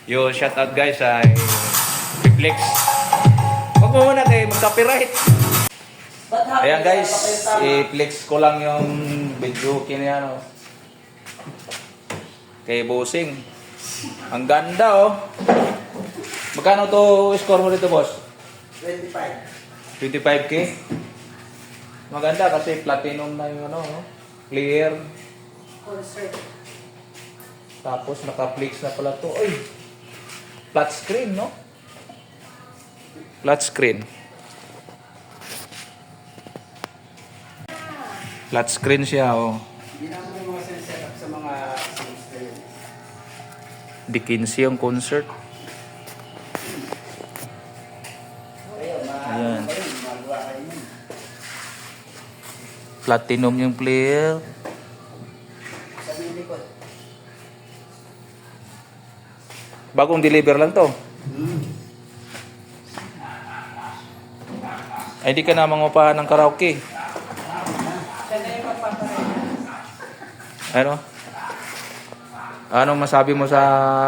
Yo, shout out guys ay Flex. Huwag mo muna kayo mag-copyright. Ayan guys, i-flex ko lang yung video kiniya no. Kay Bossing. Ang ganda oh. Magkano to score mo dito, boss? 25. 25k. Maganda kasi platinum na yung ano, no? Clear. Concert. Tapos naka-flex na pala to. Ay. Flat screen, no? Flat screen. Flat screen siya, oh. Hindi naman yung mga set up sa mga semester yun. Di 15 yung concert. Ayan. Magawa kayo yun. Platinum yung player. Sa likod. Bagong deliver lang to. Ay, di ka na mangupahan ng karaoke. Ano? Anong masabi mo sa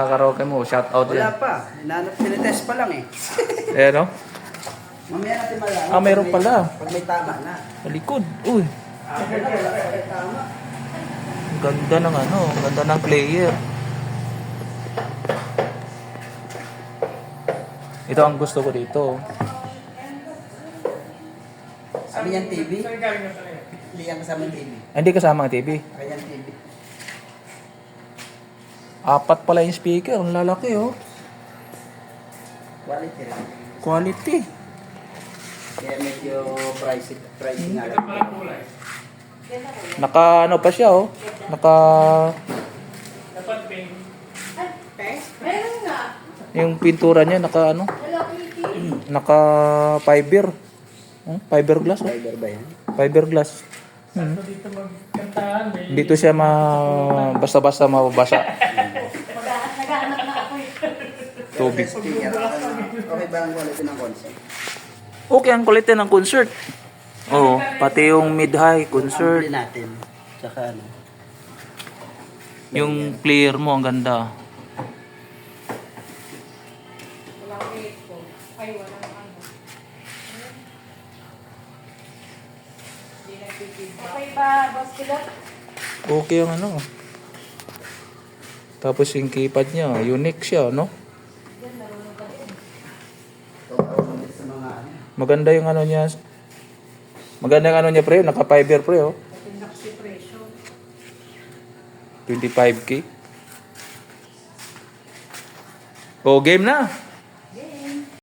karaoke mo? Shout out Wala yan. pa. Tinitest pa lang eh. Eh, ano? Mamaya natin malaman. Ah, mayroon pala. Pag may tama na. Malikod. Uy. Wala may tama. Ganda ng ano. Ganda ng player. Ito ang gusto ko dito. Sabi niyan TV? Hindi yan kasama ng TV. Hindi kasama ang TV. Kaya TV. Apat pala yung speaker. Ang lalaki oh. Quality rin. Quality. Kaya medyo pricing nga lang. Naka ano pa siya oh. Naka Meron nga. yung pintura niya naka ano. Naka fiber. Fiberglass oh. Fiber ba yan? Fiberglass. Dito magkantahan. Dito siya basta-basta mababasa. Nag-aanak na ako eh. Tubig. Speaker. Okay ba ang quality ng concert? Okay ang kulitin ng concert. Oo, pati yung mid-high concert. Ampli natin. Tsaka ano. Yung player mo ang ganda. Walang headphone. Ay, walang ano. Hindi nagpipid. Okay ba, Boss Kilot? Okay yung ano. Tapos yung keypad niya, unique siya, no? Yan, marunong ka din. Ito ang sa mga ano. Maganda yung ano niya. Maganda yung ano niya, pre. Naka-fiber, pre, oh. Patindak si presyo. 25k. Oh, game na.